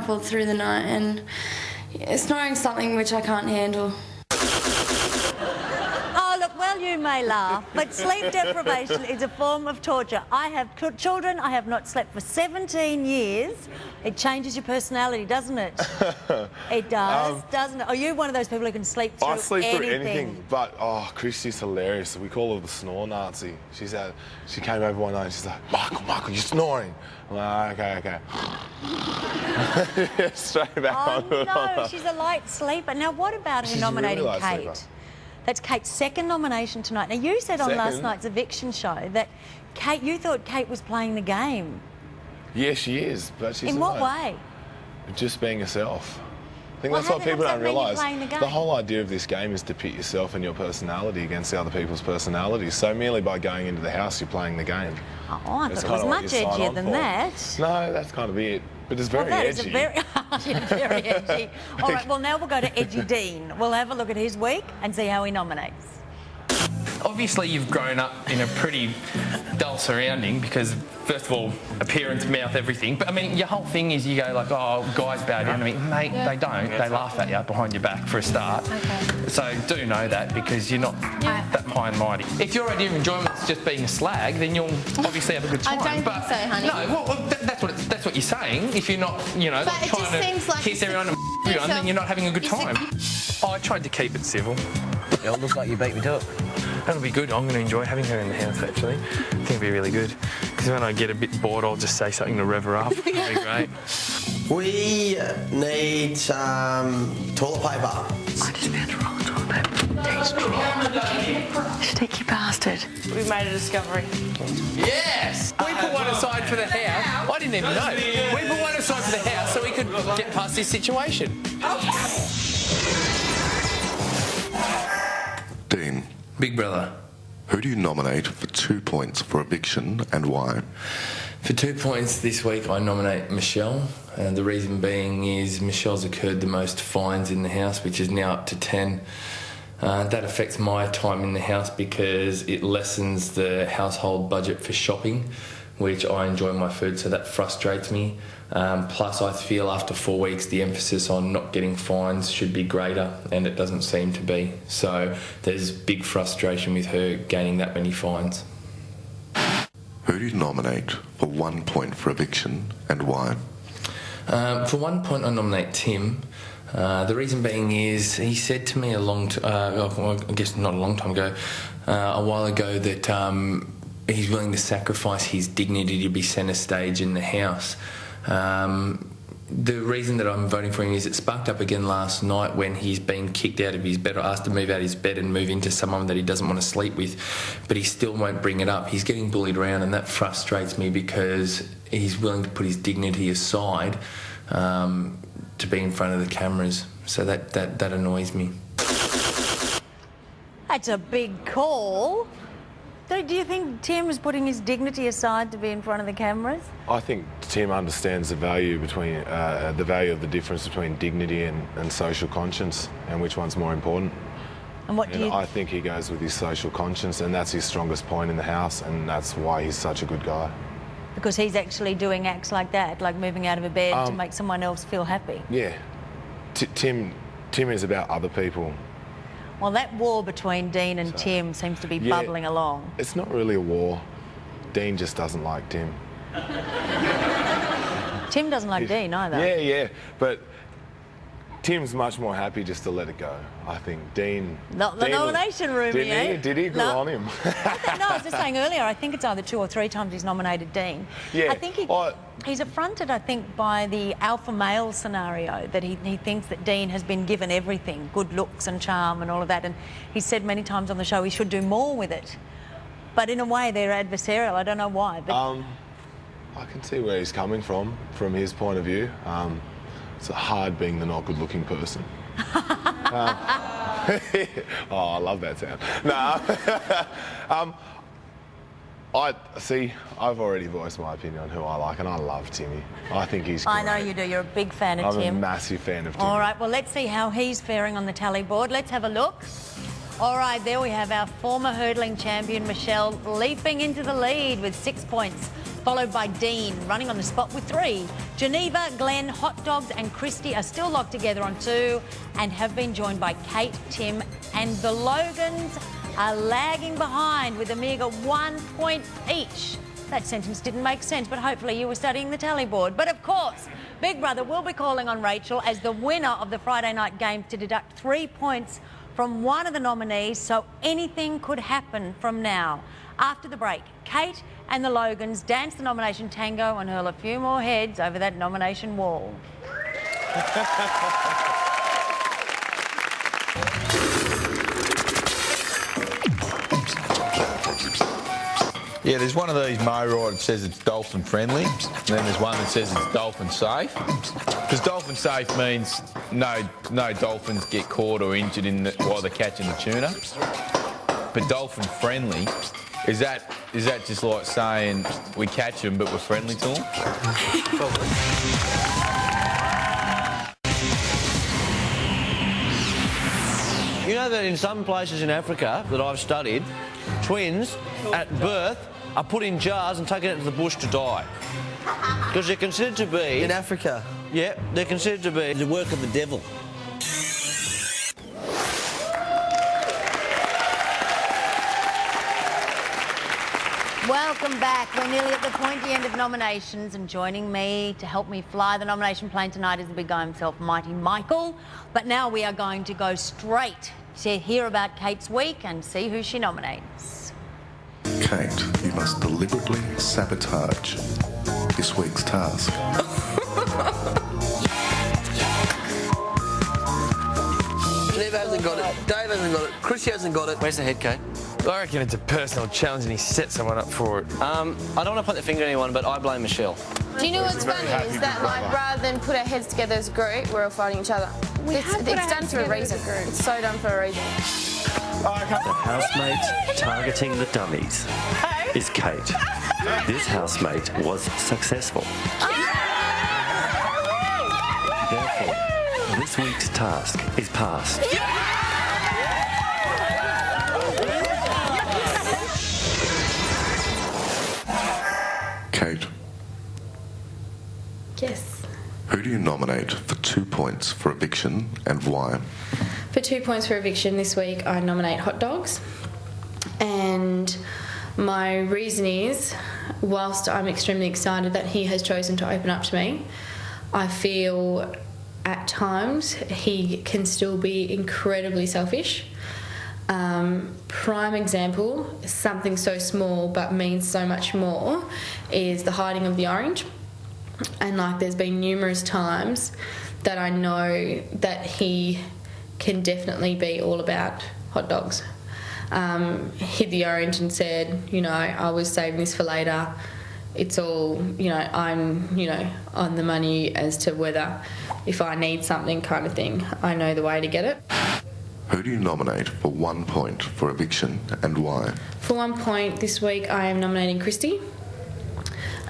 muffled through the night, and snoring's something which I can't handle. Oh, look, well, you may laugh, but sleep deprivation is a form of torture. I have children. I have not slept for 17 years. It changes your personality, doesn't it? It does, doesn't it? Are you one of those people who can sleep through anything? I sleep through anything, but, Christy's hilarious. We call her the snore Nazi. She came over one night and she's like, Michael, you're snoring. I'm like, okay. Straight back on. Oh, no, she's a light sleeper. Now, what about her nominating really Kate? sleeper. That's Kate's second nomination tonight. Now, you said on last night's eviction show that you thought Kate was playing the game. Yeah, she is, but she's in what way? Just being herself. I think that's what people don't realise. The whole idea of this game is to pit yourself and your personality against other people's personalities. So merely by going into the house, you're playing the game. Oh, I thought it was much edgier than that. No, that's kind of it. But it's very edgy. Very edgy. All right, well, now we'll go to Edgy Dean. We'll have a look at his week and see how he nominates. Obviously, you've grown up in a pretty dull surrounding because, first of all, appearance, mouth, everything. But, I mean, your whole thing is you go like, oh, guys bow down to me. Mate, they don't. They laugh at you behind your back for a start. Okay. So do know that because you're not that high and mighty. If your idea of enjoyment is just being a slag, then you'll obviously have a good time. I don't think so, honey. No, well that's what you're saying. If you're not, like trying to kiss everyone and everyone, then you're not having a good time. I tried to keep it civil. It looks like you beat me to it. That'll be good. I'm going to enjoy having her in the house, actually. I think it'll be really good. Because when I get a bit bored, I'll just say something to rev her up. It'll be great. We need some toilet paper. I just found a roll of toilet paper. Sneaky bastard. We've made a discovery. Yes! We put one aside for the house. I didn't even know. We put one aside for the house so we could get past this situation. Dean. Big brother. Who do you nominate for 2 points for eviction and why? For 2 points this week, I nominate Michelle. The reason being is Michelle's incurred the most fines in the house, which is now up to 10. That affects my time in the house because it lessens the household budget for shopping, which I enjoy my food, so that frustrates me. Plus, I feel after 4 weeks the emphasis on not getting fines should be greater, and it doesn't seem to be. So there's big frustration with her gaining that many fines. Who do you nominate for 1 point for eviction and why? For 1 point, I nominate Tim. The reason being is he said to me I guess not a long time ago, a while ago, that he's willing to sacrifice his dignity to be centre stage in the house. The reason that I'm voting for him is it sparked up again last night when he's been kicked out of his bed or asked to move out of his bed and move into someone that he doesn't want to sleep with, but he still won't bring it up. He's getting bullied around, and that frustrates me because he's willing to put his dignity aside to be in front of the cameras. So that annoys me. That's a big call. Do you think Tim is putting his dignity aside to be in front of the cameras? I think Tim understands the value of the difference between dignity and social conscience, and which one's more important. And what do you? I think he goes with his social conscience, and that's his strongest point in the house, and that's why he's such a good guy. Because he's actually doing acts like that, like moving out of a bed to make someone else feel happy. Yeah, Tim is about other people. Well, that war between Dean and Tim seems to be bubbling along. It's not really a war. Dean just doesn't like Tim. Tim doesn't like Dean either. Yeah, but Tim's much more happy just to let it go, I think. Dean... Not the nomination room, Did he? Good on him. No, I was just saying earlier, I think it's either 2 or 3 times he's nominated Dean. Yeah. I think he's affronted, I think, by the alpha male scenario, that he thinks that Dean has been given everything, good looks and charm and all of that, and he's said many times on the show he should do more with it. But in a way, they're adversarial. I don't know why. But I can see where he's coming from his point of view. It's hard being the not good-looking person. Oh, I love that sound. I've already voiced my opinion on who I like, and I love Timmy. I think he's great. I know you do. You're a big fan of Tim. I'm a massive fan of Timmy. All right, well, let's see how he's faring on the tally board. Let's have a look. All right, there we have our former hurdling champion, Michelle, leaping into the lead with 6 points, followed by Dean, running on the spot with 3. Geneva, Glenn, Hot Dogs and Christy are still locked together on 2 and have been joined by Kate, Tim and the Logans are lagging behind with a meagre 1 point each. That sentence didn't make sense, but hopefully you were studying the tally board. But of course, Big Brother will be calling on Rachel as the winner of the Friday night games to deduct 3 points from one of the nominees, so anything could happen from now. After the break, Kate and the Logans dance the nomination tango and hurl a few more heads over that nomination wall. Yeah, there's one of these mow riders that says it's dolphin friendly, and then there's one that says it's dolphin safe. Because dolphin safe means no dolphins get caught or injured while they're catching the tuna. But dolphin friendly, is that just like saying we catch them but we're friendly to them? You know that in some places in Africa that I've studied, twins at birth are put in jars and taken out to the bush to die. Because they're considered to be... In Africa? Yeah, they're considered to be the work of the devil. Welcome back. We're nearly at the pointy end of nominations, and joining me to help me fly the nomination plane tonight is the big guy himself, Mighty Michael. But now we are going to go straight to hear about Kate's week and see who she nominates. Kate, you must deliberately sabotage this week's task. Steve hasn't got it. Dave hasn't got it. Chris hasn't got it. Where's the head, Kate? I reckon it's a personal challenge and he set someone up for it. I don't want to point the finger at anyone, but I blame Michelle. Do you know what's funny is that, like, rather than put our heads together as a group, we're all fighting each other. It's done for a reason. It's so done for a reason. The housemate targeting the dummies is Kate. This housemate was successful. Therefore, this week's task is passed. Kate, Yes. who do you nominate for 2 points for eviction and why? For 2 points for eviction this week, I nominate Hot Dogs. And my reason is, whilst I'm extremely excited that he has chosen to open up to me, I feel at times he can still be incredibly selfish. Prime example, something so small but means so much more, is the hiding of the orange. And like, there's been numerous times that I know that he can definitely be all about hot dogs. Hid the orange and said, you know, I was saving this for later. It's all, you know, I'm, you know, on the money as to whether if I need something kind of thing, I know the way to get it. Who do you nominate for 1 point for eviction and why? For 1 point this week, I am nominating Christy.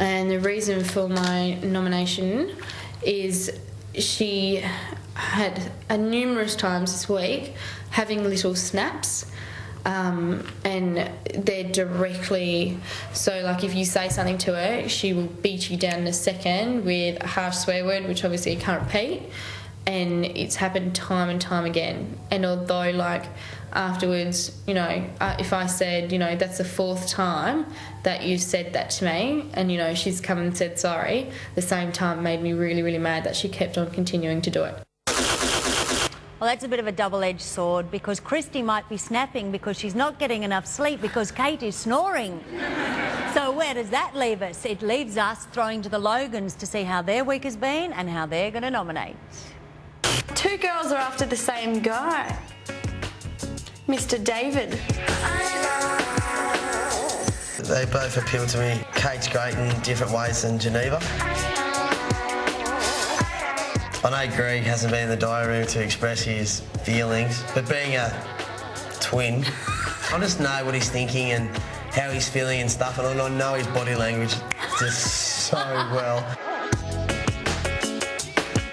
And the reason for my nomination is she had numerous times this week having little snaps, and they're directly, so like if you say something to her, she will beat you down in a second with a harsh swear word, which obviously you can't repeat, and it's happened time and time again. And although, like, afterwards, you know, if I said, you know, that's the 4th time that you said that to me, and, you know, she's come and said sorry, the same time made me really, really mad that she kept on continuing to do it. Well, that's a bit of a double-edged sword, because Christy might be snapping because she's not getting enough sleep because Kate is snoring. So where does that leave us? It leaves us throwing to the Logans to see how their week has been and how they're going to nominate. 2 girls are after the same guy, Mr. David. They both appeal to me. Kate's great in different ways than Geneva. I know Greg hasn't been in the diary room to express his feelings, but being a twin, I just know what he's thinking and how he's feeling and stuff, and I know his body language just so well.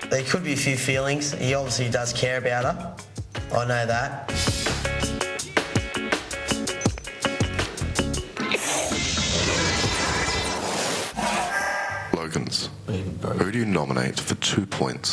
There could be a few feelings. He obviously does care about her. I know that. Bogans. Who do you nominate for 2 points?